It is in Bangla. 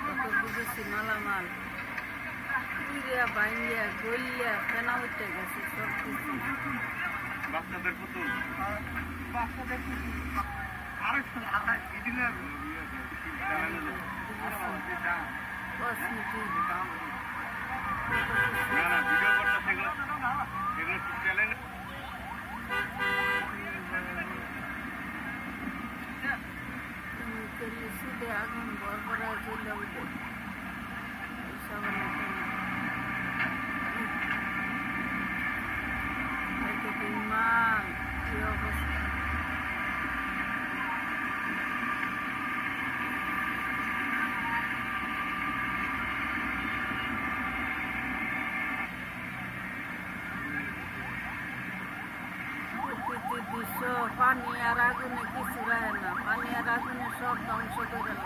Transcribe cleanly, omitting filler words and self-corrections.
কত বুঝেছি মালামাল পুড়িয়া বাইঙ্গিয়া গলিয়া ফেনা উঠে গেছে সব কিছু। বাচ্চাদের পুতুল কসমেটিক না না ভিডিও করতে সেগুলো এগুলো চ্যালেঞ্জ সুদে আগুন বরবরা জ্বলে উঠে মাল কি অবস্থা। দৃশ্য পানি আর আগুনে কিছু রাখে না, পানি আর আগুনে সব ধ্বংস করে গেল।